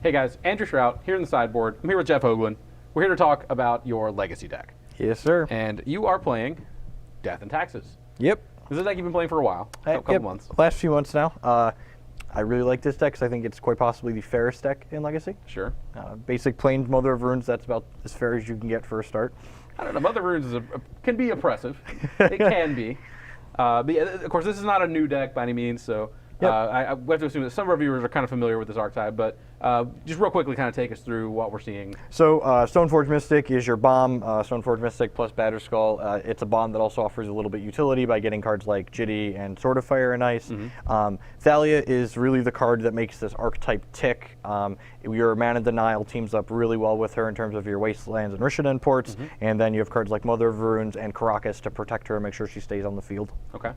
Hey guys, Andrew Shrout here in the sideboard. I'm here with Jeff Hoogland. We're here to talk about your Legacy deck. Yes, sir. And you are playing Death and Taxes. Yep. This is a deck you've been playing for a while, a couple months. Last few months now. I really like this deck because I think it's quite possibly the fairest deck in Legacy. Sure. Basic Plains, Mother of Runes, that's about as fair as you can get for a start. I don't know, Mother of Runes can be oppressive. It can be. But yeah, of course, this is not a new deck by any means, so we have to assume that some of our viewers are kind of familiar with this archetype, but just real quickly kind of take us through what we're seeing. So Stoneforge Mystic is your bomb, Stoneforge Mystic plus Batterskull. It's a bomb that also offers a little bit utility by getting cards like Jitty and Sword of Fire and Ice. Thalia is really the card that makes this archetype tick. Your Mana Denial teams up really well with her in terms of your Wastelands and Rishadan imports, and then you have cards like Mother of Runes and Karakas to protect her and make sure she stays on the field. Okay.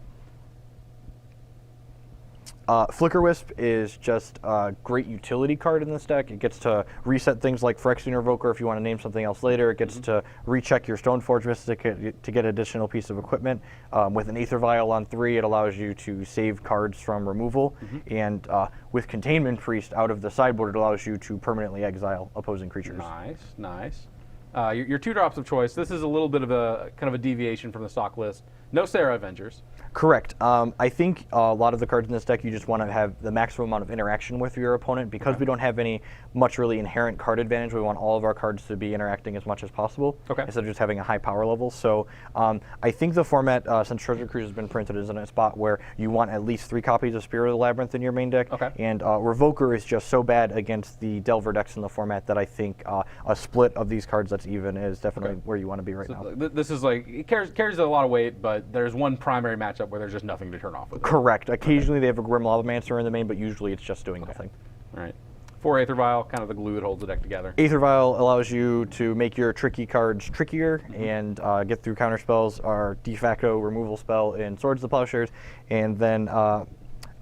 Flicker Wisp is just a great utility card in this deck. It gets to reset things like Phyrexian Revoker if you want to name something else later. It gets to recheck your Stoneforge Mystic to get additional piece of equipment. With an Aether Vial on 3, it allows you to save cards from removal. And with Containment Priest out of the sideboard, it allows you to permanently exile opposing creatures. Nice, nice. Your 2-drops of choice, this is a little bit of a kind of a deviation from the stock list. No Sarah Avengers. Correct. I think a lot of the cards in this deck, you just want to have the maximum amount of interaction with your opponent. Because we don't have any much really inherent card advantage, we want all of our cards to be interacting as much as possible instead of just having a high power level. So I think the format, since Treasure Cruise has been printed, is in a spot where you want at least 3 copies of Spirit of the Labyrinth in your main deck. And Revoker is just so bad against the Delver decks in the format that I think a split of these cards that's even is definitely where you want to be right now. This is like, it carries a lot of weight, but there's one primary matchup where there's just nothing to turn off with it. Correct. Occasionally they have a Grim Lavamancer in the main, but usually it's just doing nothing. All right. 4 Aether Vial, kind of the glue that holds the deck together. Aether Vial allows you to make your tricky cards trickier and get through counter spells. Our de facto removal spell in Swords of the Plowshares, and then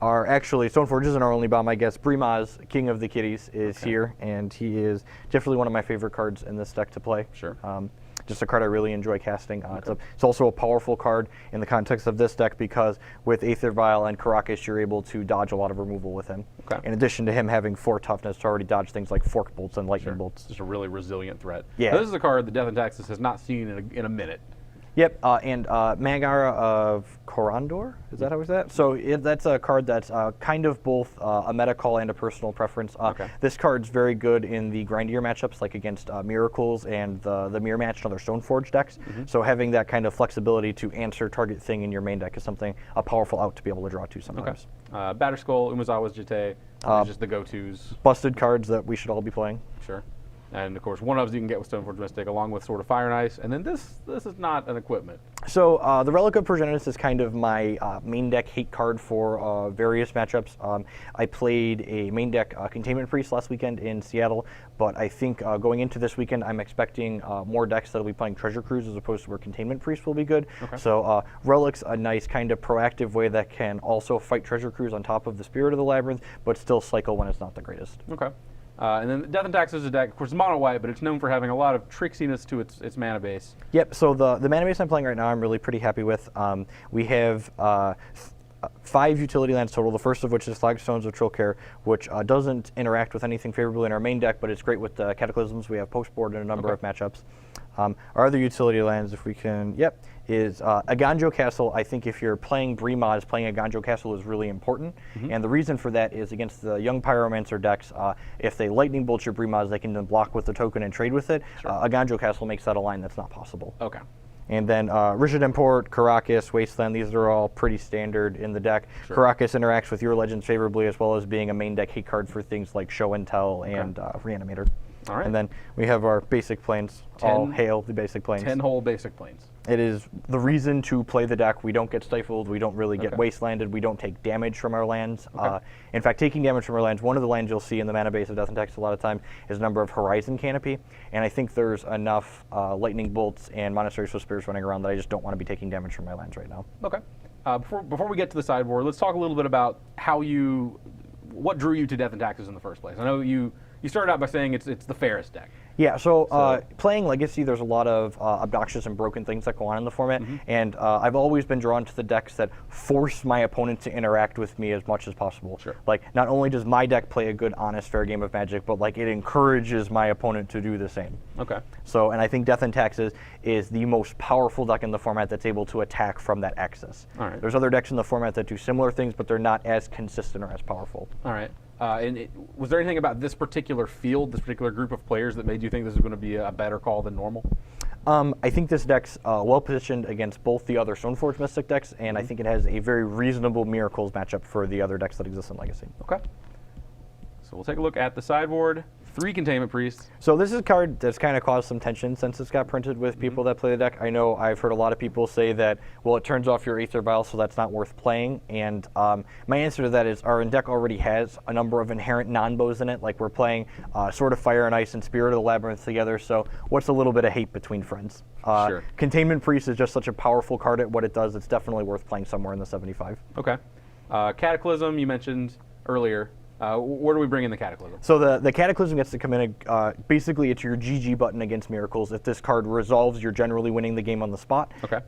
actually Stoneforge isn't our only bomb, I guess. Brimaz, King of the Kitties, is here, and he is definitely one of my favorite cards in this deck to play. Sure. Just a card I really enjoy casting. It's also a powerful card in the context of this deck because with Aether Vial and Karakas, you're able to dodge a lot of removal with him. In addition to him having 4 toughness to already dodge things like Fork Bolts and Lightning Bolts. Just a really resilient threat. Yeah. Now, this is a card that Death and Taxes has not seen in a minute. Yep, and Managor of Corondor, is that how it's that? So that's a card that's kind of both a meta call and a personal preference. This card's very good in the grindier matchups, like against Miracles and the Mirror Match and other Stoneforge decks. So having that kind of flexibility to answer target thing in your main deck is a powerful out to be able to draw to sometimes. Batterskull, Umezawa's Jite, just the go-tos. Busted cards that we should all be playing. Sure. And of course, one-ofs you can get with Stoneforge Mystic, along with Sword of Fire and Ice. And then this is not an equipment. So the Relic of Progenitus is kind of my main deck hate card for various matchups. I played a main deck Containment Priest last weekend in Seattle, but I think going into this weekend, I'm expecting more decks that'll be playing Treasure Cruise as opposed to where Containment Priest will be good. So Relic's a nice kind of proactive way that can also fight Treasure Cruise on top of the Spirit of the Labyrinth, but still cycle when it's not the greatest. And then Death and Taxes is a deck, of course, mono white, but it's known for having a lot of tricksiness to its mana base. Yep, so the mana base I'm playing right now, I'm really pretty happy with. We have 5 utility lands total, the first of which is Flagstones of Trilcare, which doesn't interact with anything favorably in our main deck, but it's great with the Cataclysms. We have Postboard in a number of matchups. Our other utility lands, if we can, is Aganjo Castle. I think if you're playing Brimaz, playing Aganjo Castle is really important. And the reason for that is against the Young Pyromancer decks, if they Lightning Bolt your Brimaz, they can then block with the token and trade with it. Aganjo Castle makes that a line that's not possible. And then Rishadan Import, Karakas, Wasteland, these are all pretty standard in the deck. Karakas interacts with your legends favorably as well as being a main deck hate card for things like Show and Tell and Reanimator. And then we have our basic planes. All hail the basic planes. 10 whole basic planes. It is the reason to play the deck. We don't get stifled. We don't really get wastelanded. We don't take damage from our lands. In fact, taking damage from our lands, one of the lands you'll see in the mana base of Death and Taxes a lot of times is a number of Horizon Canopy. And I think there's enough Lightning Bolts and Monastery Swift Spears running around that I just don't want to be taking damage from my lands right now. Before we get to the sideboard, let's talk a little bit about what drew you to Death and Taxes in the first place. I know you started out by saying it's the fairest deck. Yeah, so playing Legacy, there's a lot of obnoxious and broken things that go on in the format, and I've always been drawn to the decks that force my opponent to interact with me as much as possible. Sure. Like, not only does my deck play a good, honest, fair game of Magic, but like it encourages my opponent to do the same. Okay. So, and I think Death and Taxes is the most powerful deck in the format that's able to attack from that axis. All right. There's other decks in the format that do similar things, but they're not as consistent or as powerful. All right. Was there anything about this particular field, this particular group of players, that made you think this is going to be a better call than normal? I think this deck's well positioned against both the other Stoneforge Mystic decks, and I think it has a very reasonable Miracles matchup for the other decks that exist in Legacy. Okay. So we'll take a look at the sideboard. 3 Containment Priests. So this is a card that's kind of caused some tension since it's got printed with people that play the deck. I know I've heard a lot of people say that, well, it turns off your Aether Vial, so that's not worth playing. And my answer to that is our deck already has a number of inherent non-bows in it. Like we're playing Sword of Fire and Ice and Spirit of the Labyrinth together, so what's a little bit of hate between friends? Sure. Containment Priest is just such a powerful card at what it does. It's definitely worth playing somewhere in the 75. Okay. Cataclysm, you mentioned earlier. Where do we bring in the Cataclysm? So the Cataclysm gets to come in, basically it's your GG button against Miracles. If this card resolves, you're generally winning the game on the spot. Okay.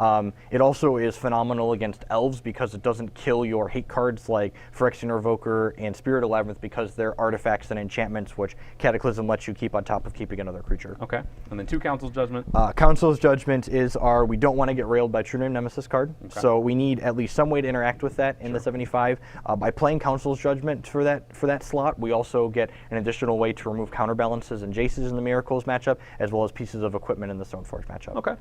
It also is phenomenal against Elves because it doesn't kill your hate cards like Phyrexian Revoker and Spirit of Labyrinth because they're artifacts and enchantments, which Cataclysm lets you keep on top of keeping another creature. Okay. And then 2 Council's Judgment. Council's Judgment is our we don't want to get railed by True Name Nemesis card. Okay. So we need at least some way to interact with that in the 75. By playing Council's Judgment for that slot, we also get an additional way to remove counterbalances and Jaces in the Miracles matchup, as well as pieces of equipment in the Stoneforge matchup. Okay.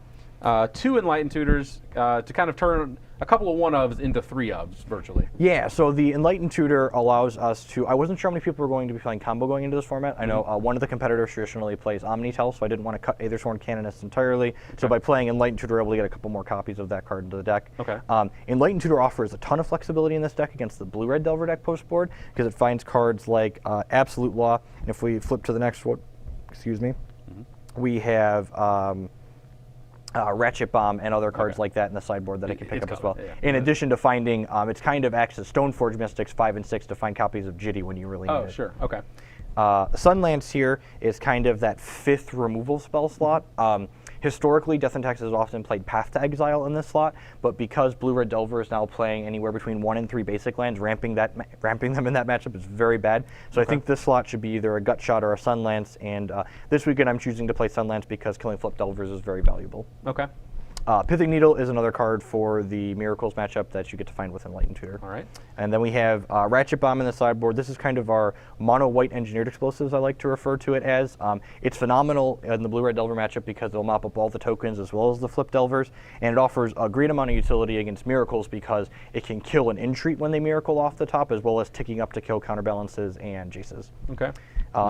2 Enlightened Tutors to kind of turn a couple of 1-ofs into 3-ofs, virtually. Yeah, so the Enlightened Tutor allows us to, I wasn't sure how many people were going to be playing combo going into this format. I know one of the competitors traditionally plays Omnitel, so I didn't want to cut Aethersworn Canonist entirely. Okay. So by playing Enlightened Tutor, we're able to get a couple more copies of that card into the deck. Okay. Enlightened Tutor offers a ton of flexibility in this deck against the Blue-Red Delver deck post-board, because it finds cards like Absolute Law, and if we flip to the next one, excuse me, we have Ratchet Bomb and other cards like that in the sideboard that I can pick up as well. Yeah. In addition to finding, it's kind of acts as Stoneforge Mystics 5 and 6 to find copies of Jitty when you really need it. Oh, sure. Okay. Sunlance here is kind of that 5th removal spell slot. Historically, Death and Taxes has often played Path to Exile in this slot, but because Blue-Red Delver is now playing anywhere between 1 and 3 basic lands, ramping them in that matchup is very bad. So I think this slot should be either a Gut Shot or a Sunlance, and this weekend I'm choosing to play Sunlance because killing Flip Delvers is very valuable. Okay. Pithing Needle is another card for the Miracles matchup that you get to find with Enlightened Tutor. All right. And then we have Ratchet Bomb in the sideboard. This is kind of our mono-white engineered explosives, I like to refer to it as. It's phenomenal in the Blue-Red Delver matchup because it'll mop up all the tokens as well as the Flip Delvers, and it offers a great amount of utility against Miracles because it can kill an Entreat when they Miracle off the top, as well as ticking up to kill counterbalances and Jaces. Okay.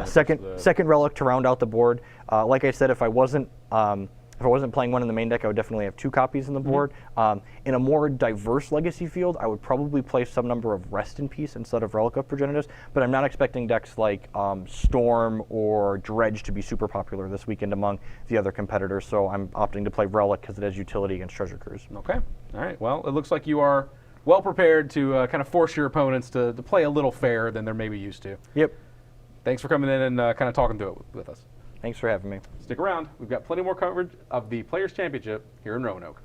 Second Relic to round out the board. Like I said, if I wasn't playing one in the main deck, I would definitely have 2 copies on the board. In a more diverse Legacy field, I would probably play some number of Rest in Peace instead of Relic of Progenitus, but I'm not expecting decks like Storm or Dredge to be super popular this weekend among the other competitors, so I'm opting to play Relic because it has utility against Treasure Cruise. Okay. All right. Well, it looks like you are well prepared to kind of force your opponents to play a little fairer than they're maybe used to. Yep. Thanks for coming in and kind of talking through it with us. Thanks for having me. Stick around. We've got plenty more coverage of the Players' Championship here in Roanoke.